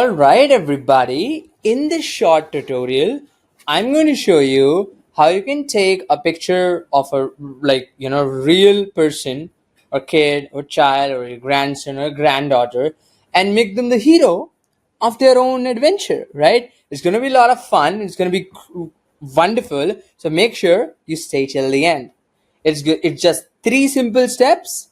Alright everybody, in this short tutorial, I'm going to show you how you can take a picture of a real person or kid or child or your grandson or granddaughter and make them the hero of their own adventure, right? It's going to be a lot of fun. It's going to be wonderful. So make sure you stay till the end. It's good. It's just 3 simple steps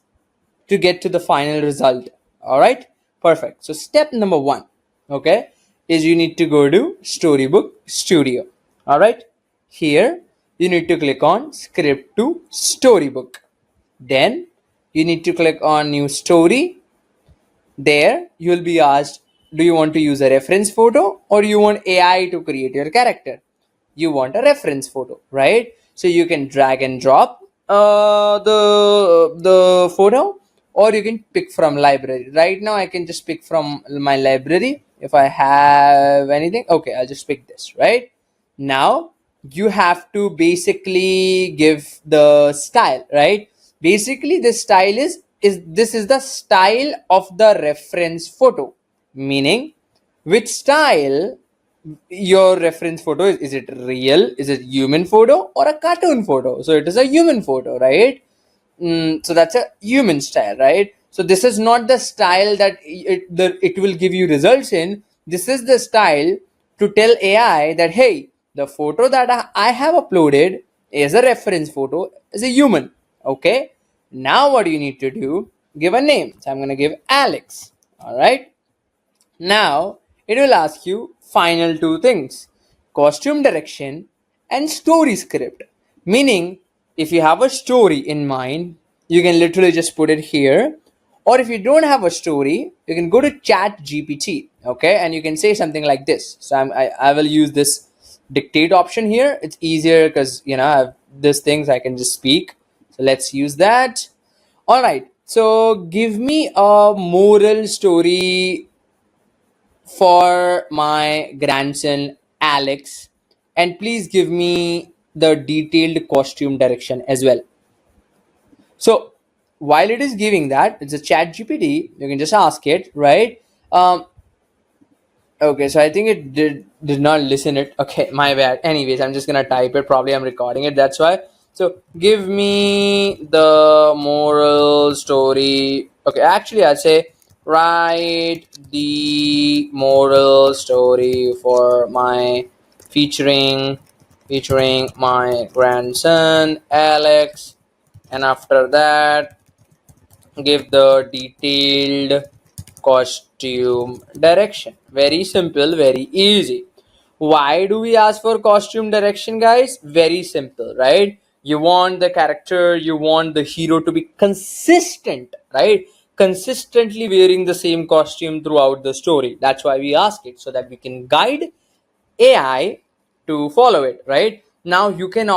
to get to the final result. All right, perfect. So step number 1, okay, is you need to go to Storybook Studio. All right, here you need to click on Script to Storybook. Then you need to click on New Story. There you will be asked, do you want to use a reference photo or you want AI to create your character? You want a reference photo, right? So you can drag and drop the photo, or you can pick from library. Right now I can just pick from my library if I have anything. Okay, I'll just pick this. Right now you have to basically give the style, right? Basically the style is this is the style of the reference photo, meaning which style your reference photo is it real, is it human photo or a cartoon photo? So it is a human photo, right? So that's a human style, right? So this is not the style that it will give you results in. This is the style to tell AI that, hey, the photo that I have uploaded is a reference photo, is a human. Okay, now what you need to do, give a name. So I'm going to give Alex. All right, now it will ask you final 2 things: costume direction and story script. Meaning, if you have a story in mind, you can literally just put it here. Or if you don't have a story, you can go to Chat GPT, okay, and you can say something like this. So I will use this dictate option here. It's easier because I have these things I can just speak. So let's use that. All right. So give me a moral story for my grandson Alex, and please give me the detailed costume direction as well. So while it is giving that, it's a Chat GPT, you can just ask it, right? Okay, so I think it did not listen it. Okay, my bad. Anyways, I'm just gonna type it. Probably I'm recording it, that's why. So give me the moral story. Okay, actually I'll say write the moral story for my featuring my grandson Alex, and after that give the detailed costume direction. Very simple, very easy. Why do we ask for costume direction, guys? Very simple, right? You want the character, you want the hero to be consistent, right? Consistently wearing the same costume throughout the story. That's why we ask it, so that we can guide AI to follow it, right? Now you can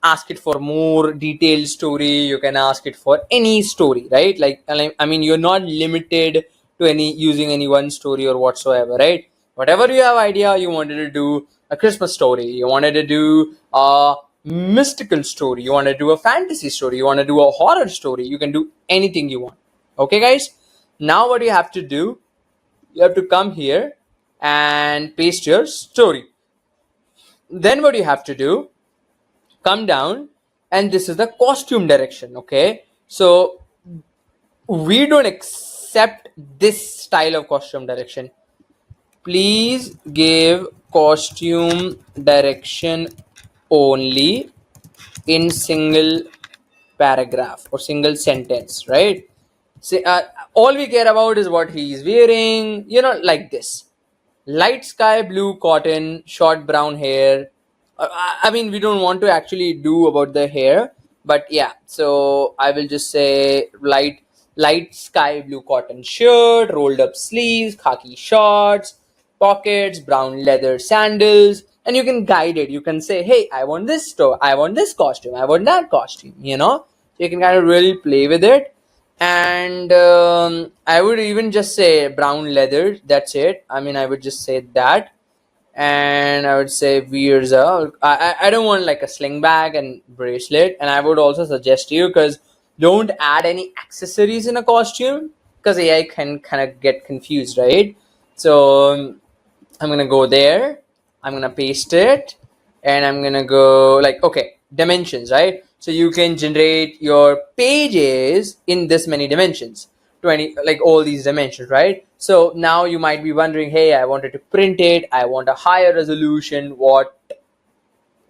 ask it for more detailed story, you can ask it for any story, right? Like, I mean, you're not limited to any using any one story or whatsoever, right? Whatever you have idea, you wanted to do a Christmas story, you wanted to do a mystical story, you want to do a fantasy story, you want to do a horror story, you can do anything you want. Okay guys, now what you have to do, you have to come here and paste your story. Then what you have to do, come down, and this is the costume direction. Okay, so we don't accept this style of costume direction. Please give costume direction only in single paragraph or single sentence, right? See, all we care about is what he is wearing, like this: light sky blue cotton, short brown hair. I mean, we don't want to actually do about the hair, but yeah. So I will just say light sky blue cotton shirt, rolled up sleeves, khaki shorts, pockets, brown leather sandals, and you can guide it. You can say, hey, I want this store, I want this costume, I want that costume. So you can kind of really play with it. And I would even just say brown leather, that's it. I mean, I would just say that. And I would say wears I don't want like a sling bag and bracelet. And I would also suggest you, because don't add any accessories in a costume, because AI can kind of get confused, right? So I'm gonna go there, I'm gonna paste it, and I'm gonna go like, okay, dimensions, right? So you can generate your pages in this many dimensions, 20, like all these dimensions, right? So now you might be wondering, hey, I wanted to print it, I want a higher resolution, what,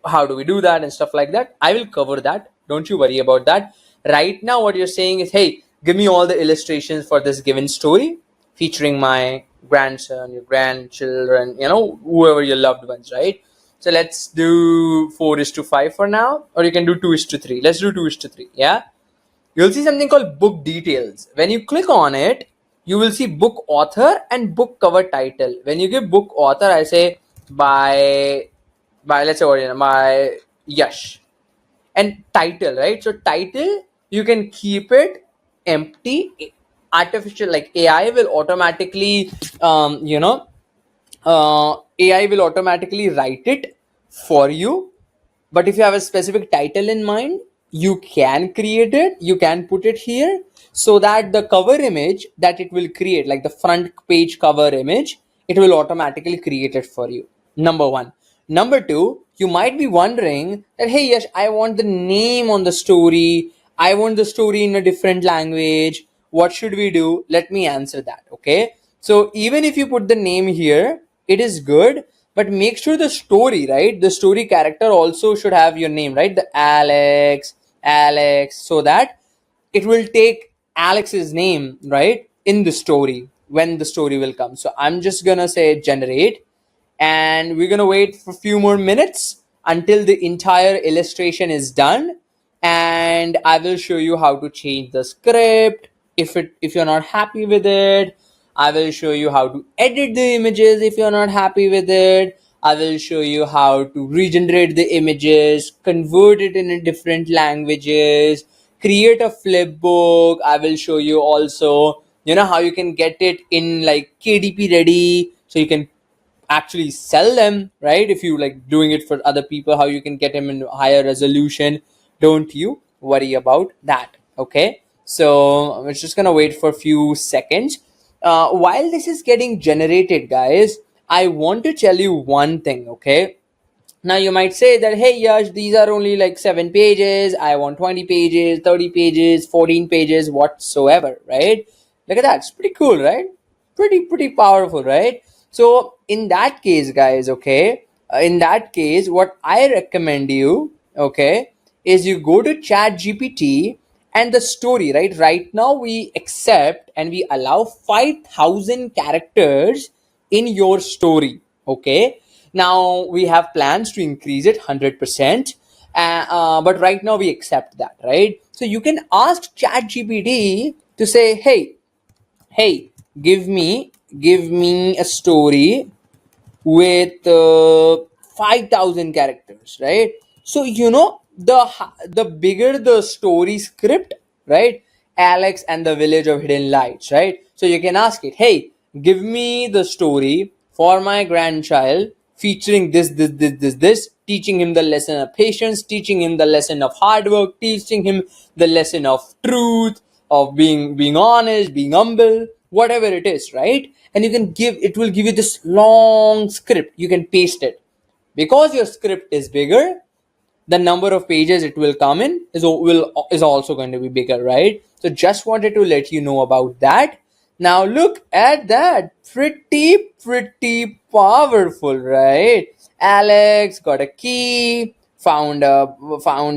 how do we do that and stuff like that? I will cover that, don't you worry about that. Right now what you're saying is, hey, give me all the illustrations for this given story featuring my grandson, your grandchildren, whoever your loved ones, right? So let's do 4 is to 5 for now, or you can do 2 is to 3. Let's do 2 is to 3. Yeah, you'll see something called book details. When you click on it, you will see book author and book cover title. When you give book author, I say by let's say what, by Yash, and title, right? So title, you can keep it empty. Artificial, like AI will automatically AI will automatically write it for you. But if you have a specific title in mind, you can create it, you can put it here, so that the cover image that it will create, like the front page cover image, it will automatically create it for you. Number one. Number two, you might be wondering that, hey, yes, I want the name on the story, I want the story in a different language, what should we do? Let me answer that. Okay, so even if you put the name here, it is good, but make sure the story, right, the story character also should have your name, right? The Alex, so that it will take Alex's name, right, in the story when the story will come. So I'm just gonna say generate, and we're gonna wait for a few more minutes until the entire illustration is done, and I will show you how to change the script if you're not happy with it. I will show you how to edit the images if you're not happy with it. I will show you how to regenerate the images, convert it in different languages, create a flip book. I will show you also, how you can get it in like KDP ready, so you can actually sell them, right? If you like doing it for other people, how you can get them in higher resolution. Don't you worry about that. Okay, so I'm just gonna wait for a few seconds. While this is getting generated, guys, I want to tell you one thing. Okay, now you might say that, hey Yash, these are only like 7 pages, I want 20 pages, 30 pages, 14 pages, whatsoever, right? Look at that, it's pretty cool, right? Pretty powerful, right? So in that case, guys, okay, in that case, what I recommend you, okay, is you go to Chat GPT and the story, right now we accept and we allow 5,000 characters in your story. Okay, now we have plans to increase it 100%, but right now we accept that, right? So you can ask Chat GPT to say, hey, give me a story with 5,000 characters, right? So the bigger the story script, right? Alex and the Village of Hidden Lights, right? So you can ask it, hey, give me the story for my grandchild featuring this, teaching him the lesson of patience, teaching him the lesson of hard work, teaching him the lesson of truth, of being honest, being humble, whatever it is, right? And you can give, it will give you this long script, you can paste it. Because your script is bigger, the number of pages it will come in is also going to be bigger, right? So just wanted to let you know about that. Now look at that, pretty powerful, right? Alex got a key, found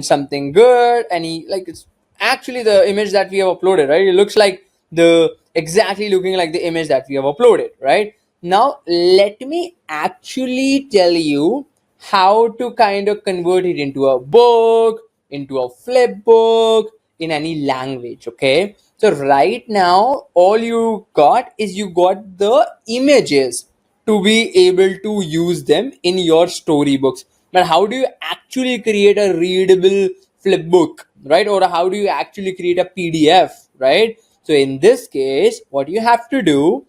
something good, and he, like, it's actually the image that we have uploaded, right? It looks like the exactly looking like the image that we have uploaded, right? Now let me actually tell you how to kind of convert it into a book, into a flip book, in any language. Okay, so right now all you got is you got the images to be able to use them in your storybooks. But how do you actually create a readable flip book, right? Or how do you actually create a PDF, right? So in this case, what you have to do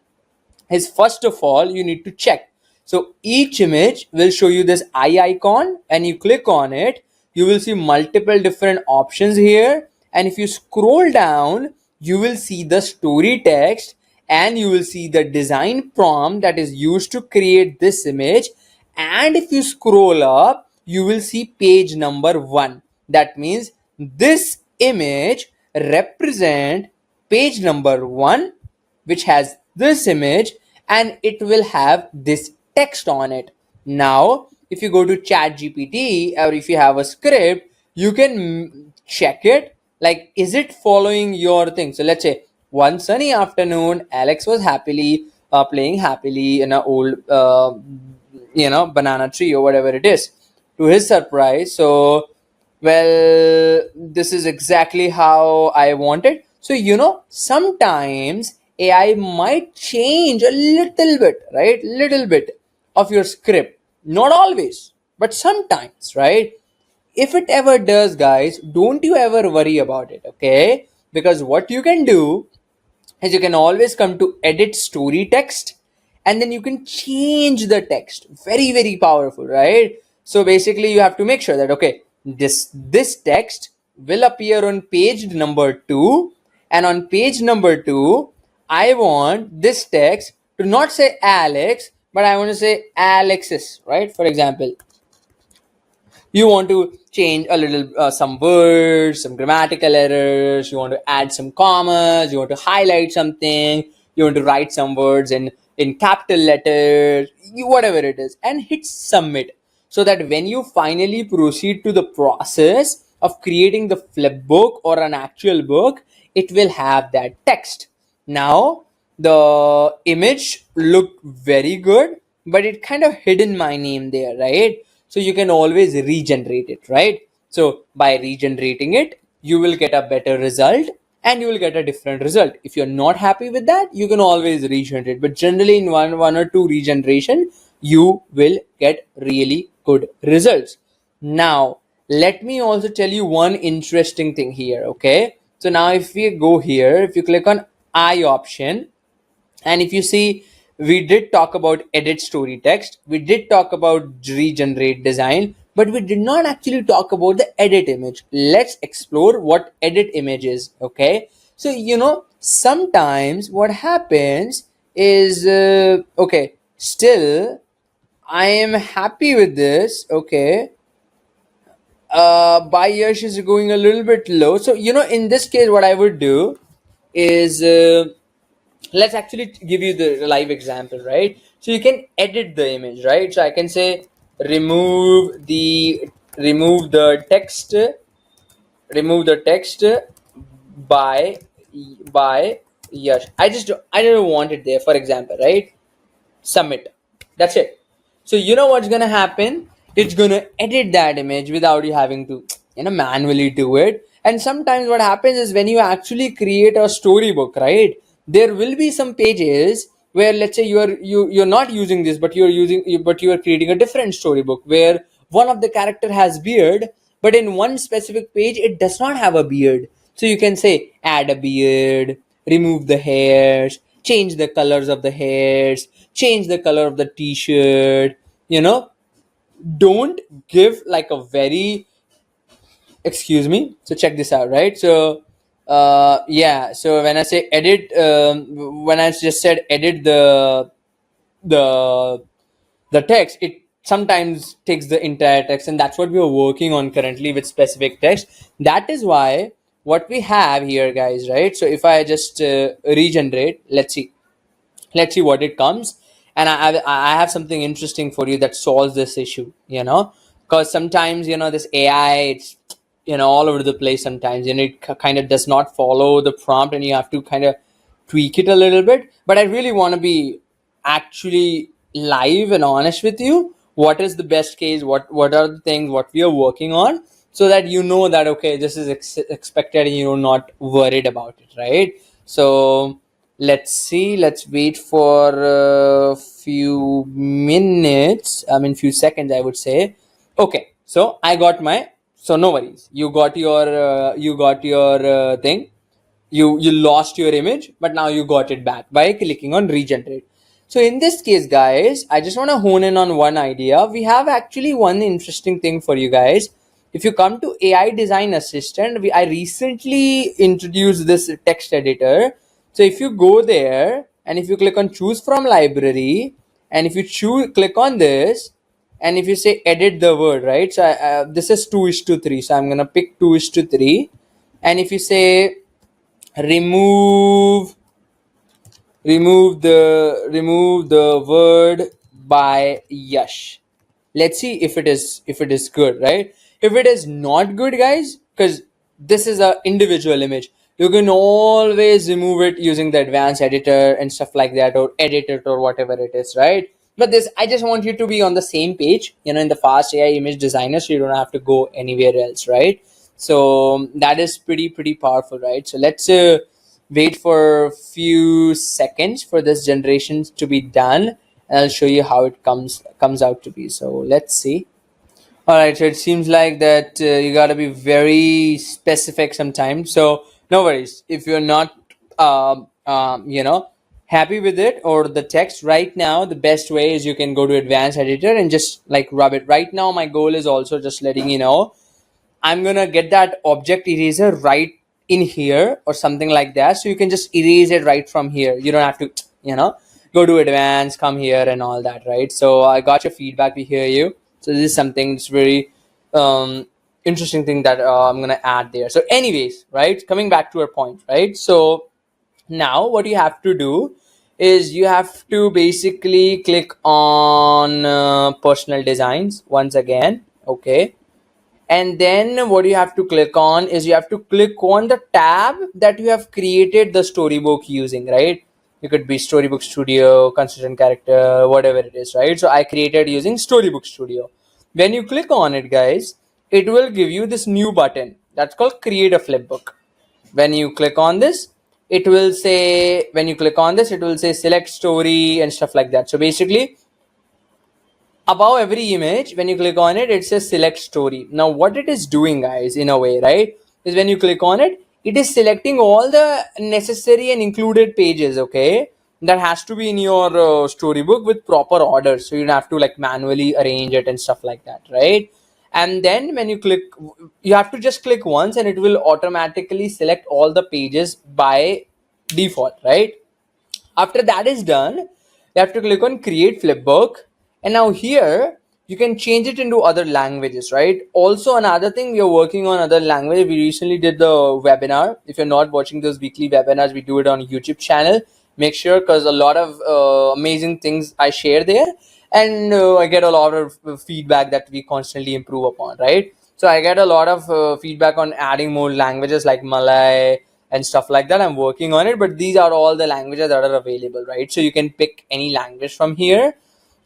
is, first of all, you need to check. So each image will show you this eye icon, and you click on it, you will see multiple different options here, and if you scroll down, you will see the story text, and you will see the design prompt that is used to create this image. And if you scroll up, you will see page number 1. That means this image represent page number 1, which has this image, and it will have this text on it. Now if you go to chat gpt, or if you have a script, you can check it, like is it following your thing. So let's say one sunny afternoon, Alex was happily playing happily in an old banana tree or whatever it is. To his surprise, so well, this is exactly how I wanted. So sometimes AI might change a little bit, right? Little bit of your script. Not always, but sometimes, right? If it ever does, guys, don't you ever worry about it, okay? Because what you can do is you can always come to edit story text, and then you can change the text. Very, very powerful, right? So basically you have to make sure that, okay, this text will appear on page number 2, and on page number 2 I want this text to not say Alex, but I want to say Alexis, right? For example, you want to change a little some words, some grammatical errors, you want to add some commas, you want to highlight something, you want to write some words in capital letters, whatever it is, and hit submit, so that when you finally proceed to the process of creating the flip book or an actual book, it will have that text. Now the image looked very good, but it kind of hidden my name there, right? So you can always regenerate it, right? So by regenerating it, you will get a better result, and you will get a different result. If you're not happy with that, you can always regenerate, but generally in one or two regeneration, you will get really good results. Now let me also tell you one interesting thing here, okay? So now if we go here, if you click on I option, and if you see, we did talk about edit story text, we did talk about regenerate design, but we did not actually talk about the edit image. Let's explore what edit image is, okay? So sometimes what happens is okay, still I am happy with this, okay. By Yash is going a little bit low, so in this case what I would do is let's actually give you the live example, right? So you can edit the image, right? So I can say remove the text, remove the text by Yash. I don't want it there, for example, right? Submit. That's it. So you know what's gonna happen? It's gonna edit that image without you having to manually do it. And sometimes what happens is when you actually create a storybook, right, there will be some pages where, let's say, you're not using this, but you are creating a different storybook where one of the character has beard, but in one specific page it does not have a beard. So you can say add a beard, remove the hairs, change the colors of the hairs, change the color of the t-shirt. Don't give like a very, excuse me, so check this out, right? So yeah, so when I say edit, when I just said edit the the text, it sometimes takes the entire text, and that's what we are working on currently with specific text. That is why what we have here, guys, right? So if I just regenerate, let's see what it comes. And I have something interesting for you that solves this issue, because sometimes this AI, it's all over the place. Sometimes it kind of does not follow the prompt, and you have to kind of tweak it a little bit. But I really want to be actually live and honest with you. What is the best case, what are the things what we are working on, so that that, okay, this is expected, and you're not worried about it, right? So let's see, let's wait for a few minutes, I mean few seconds, I would say. Okay, so I got my, so no worries, you got your thing. You lost your image, but now you got it back by clicking on regenerate. So in this case, guys, I just want to hone in on one idea. We have actually one interesting thing for you guys. If you come to AI design assistant, I recently introduced this text editor. So if you go there, and if you click on choose from library, and if you click on this, and if you say edit the word, right? So this is 2:3, so I'm gonna pick 2:3. And if you say remove remove the word by Yash. Let's see if it is good, right? If it is not good, guys, because this is a individual image, you can always remove it using the advanced editor and stuff like that, or edit it or whatever it is, right? But this, I just want you to be on the same page, in the fast AI image designer, so you don't have to go anywhere else, right? So that is pretty powerful, right? So let's wait for a few seconds for this generation to be done, and I'll show you how it comes out to be. So let's see. All right, so it seems like that you got to be very specific sometimes. So no worries if you're not happy with it or the text right now. The best way is you can go to advanced editor and just like rub it. Right now my goal is also just letting you know I'm gonna get that object eraser right in here or something like that. So you can just erase it right from here. You don't have to, go to advanced, come here and all that, right? So I got your feedback. We hear you. So this is something that's very interesting thing that I'm gonna add there. So, anyways, right? Coming back to our point, right? So now what you have to do is you have to basically click on personal designs once again, okay? And then what you have to click on is you have to click on the tab that you have created the storybook using, right? It could be Storybook Studio, consistent character, whatever it is, right? So I created using Storybook Studio. When you click on it, guys, it will give you this new button that's called create a flipbook. When you click on this, it will say, select story and stuff like that. So basically, above every image, when you click on it, it says select story. Now what it is doing, guys, in a way, right, is when you click on it, it is selecting all the necessary and included pages, okay, that has to be in your storybook with proper order, so you don't have to like manually arrange it and stuff like that, right? And then when you click, you have to just click once and it will automatically select all the pages by default, right? After that is done, you have to click on create flipbook, and now here you can change it into other languages, right? Also, another thing, we are working on other language. We recently did the webinar. If you're not watching those weekly webinars, we do it on YouTube channel. Make sure, because a lot of amazing things I share there, and I get a lot of feedback that we constantly improve upon, right? So I get a lot of feedback on adding more languages like Malay and stuff like that. I'm working on it, but these are all the languages that are available, right? So you can pick any language from here.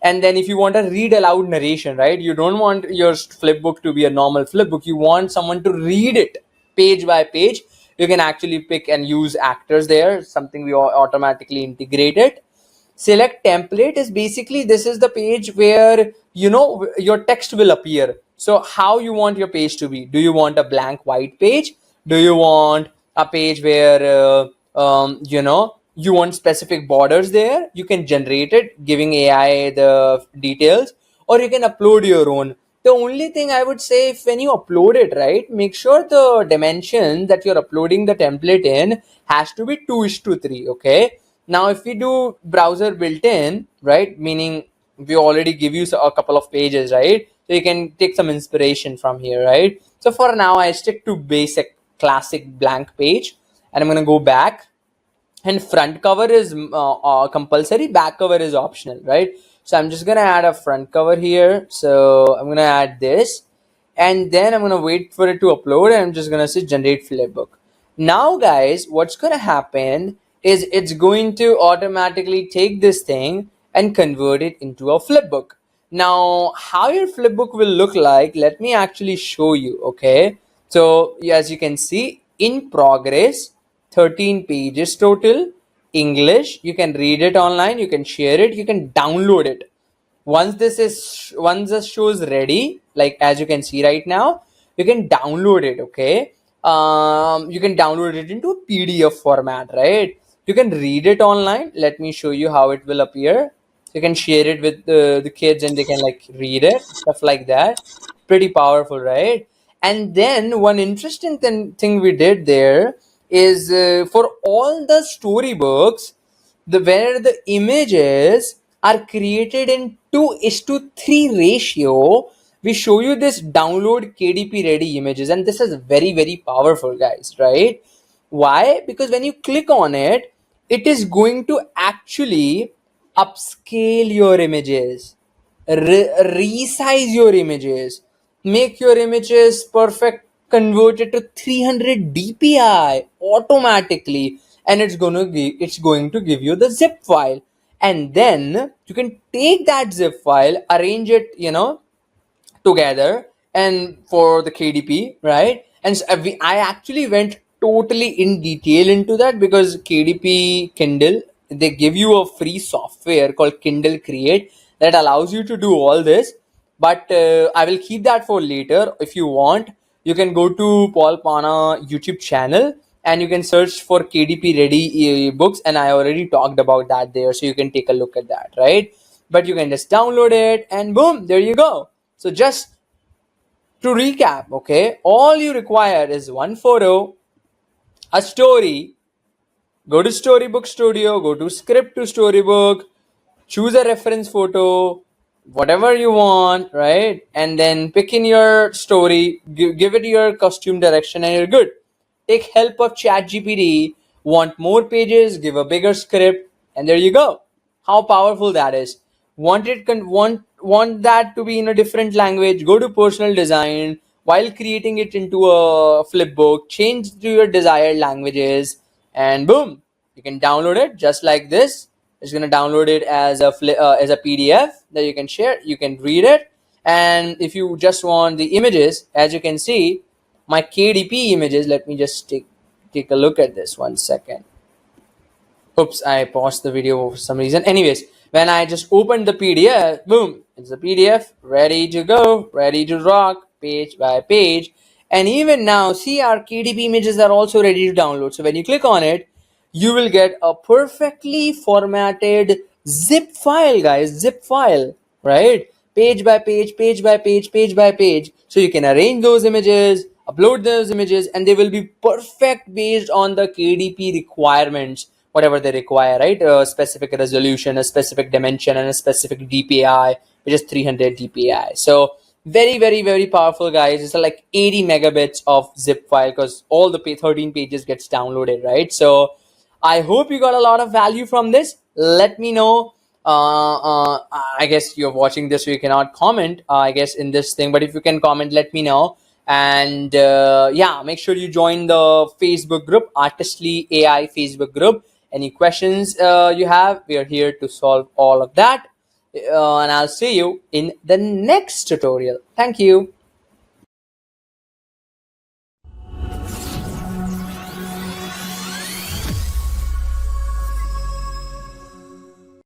And then if you want a read aloud narration, right, you don't want your flipbook to be a normal flipbook, you want someone to read it page by page, you can actually pick and use actors there, something we automatically integrated. Select template is basically, this is the page where your text will appear. So how you want your page to be? Do you want a blank white page? Do you want a page where you want specific borders there? You can generate it giving AI the details, or you can upload your own. The only thing I would say, if when you upload it, right, make sure the dimension that you're uploading the template in has to be 2:3, okay? Now, if we do browser built-in, right, meaning we already give you a couple of pages, right? So you can take some inspiration from here, right? So for now, I stick to basic classic blank page, and I'm gonna go back. And front cover is compulsory, back cover is optional, right? So I'm just gonna add a front cover here. So I'm gonna add this, and then I'm gonna wait for it to upload, and I'm just gonna say generate flipbook. Now, guys, what's gonna happen is it's going to automatically take this thing and convert it into a flipbook. Now, how your flipbook will look like, let me actually show you, okay? So as you can see, in progress, 13 pages total, English. You can read it online, you can share it, you can download it. Once this show is ready, like as you can see right now, you can download it, okay? You can download it into a PDF format, right? You can read it online. Let me show you how it will appear. You can share it with the kids and they can like read it, stuff like that. Pretty powerful, right? And then one interesting thing we did there is for all the storybooks, where the images are created in 2:3 ratio. We show you this download KDP ready images, and this is very very powerful, guys, right? Why? Because when you click on it, it is going to actually upscale your images, resize your images, make your images perfect, convert it to 300 dpi automatically, and it's going to give you the zip file. And then you can take that zip file, arrange it, together, and for the KDP, right? And I actually went totally in detail into that, because KDP Kindle, they give you a free software called Kindle Create that allows you to do all this. But I will keep that for later. If you want, you can go to Paul Pana YouTube channel and you can search for KDP ready books, and I already talked about that there, so you can take a look at that, right? But you can just download it and boom, there you go. So just to recap, okay, all you require is one photo, a story. Go to Storybook Studio, go to Script to Storybook, choose a reference photo, whatever you want, right? And then pick in your story, give it your costume direction, and you're good. Take help of ChatGPT. Want more pages? Give a bigger script, and there you go. How powerful that is. Want that to be in a different language? Go to personal design. While creating it into a flip book, change to your desired languages, and boom, you can download it just like this. It's going to download it as a PDF that you can share. You can read it, and if you just want the images, as you can see, my KDP images. Let me just take a look at this 1 second. Oops, I paused the video for some reason. Anyways, when I just opened the PDF, boom, it's a PDF ready to go, ready to rock, page by page. And even now, see, our KDP images are also ready to download. So when you click on it, you will get a perfectly formatted zip file, guys, zip file, right? Page by page, page by page, page by page. So you can arrange those images, upload those images, and they will be perfect based on the KDP requirements, whatever they require, right? A specific resolution, a specific dimension, and a specific DPI, which is 300 DPI. So very, very, very powerful, guys. It's like 80 megabits of zip file, because all the 13 pages gets downloaded, right? So I hope you got a lot of value from this. Let me know. I guess you're watching this, so you cannot comment, I guess, in this thing. But if you can comment, let me know. And yeah, make sure you join the Facebook group, Artistly AI Facebook group. Any questions you have, we are here to solve all of that. And I'll see you in the next tutorial. Thank you.